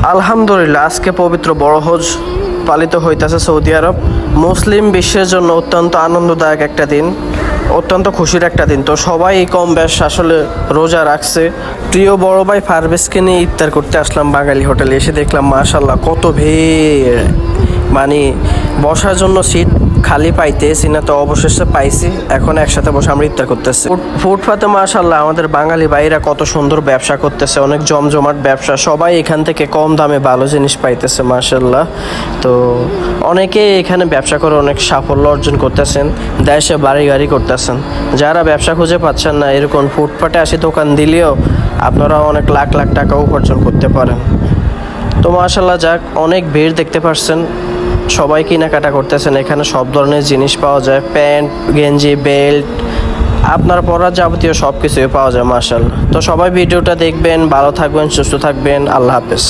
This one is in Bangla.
আলহামদুলিল্লাহ, আজকে পবিত্র বড় হজ পালিত হইতেছে সৌদি আরব। মুসলিম বিশ্বের জন্য অত্যন্ত আনন্দদায়ক একটা দিন, অত্যন্ত খুশির একটা দিন। তো সবাই কম বেশ আসলে রোজা রাখছে। প্রিয় বড় ভাই ফারবেজকে নিয়ে ইফতার করতে আসলাম বাঙালি হোটেলে। এসে দেখলাম মাশাল্লাহ কত ভিড়, মানে বসার জন্য সিট খালি পাইতেছি না, তো অবশেষে পাইছি। এখন একসাথে বসে আমরা ইফতার করতেছি। ফুটপাতে মাশাল্লাহ আমাদের বাঙালি ভাইরা কত সুন্দর ব্যবসা করতেছে, অনেক জমজমাট ব্যবসা। সবাই এখান থেকে কম দামে ভালো জিনিস পাইতেছে মাশাল্লাহ। তো অনেকে এখানে ব্যবসা করে অনেক সাফল্য অর্জন করতেছেন, দেশে বাড়ি গাড়ি করতেছেন। যারা ব্যবসা খুঁজে পাচ্ছেন না, এরকম ফুটপাতে আসে দোকান দিলেও আপনারা অনেক লাখ লাখ টাকা উপার্জন করতে পারেন। তো মাশাল্লাহ যাক, অনেক ভিড় দেখতে পাচ্ছেন, সবাই কেনাকাটা করতেছেন। এখানে সব ধরনের জিনিস পাওয়া যায়, প্যান্ট, গেঞ্জি, বেল্ট, আপনার পরার যাবতীয় সব কিছুই পাওয়া যায় মাশাল্লাহ। তো সবাই ভিডিওটা দেখবেন, ভালো থাকবেন, সুস্থ থাকবেন। আল্লাহ হাফেজ।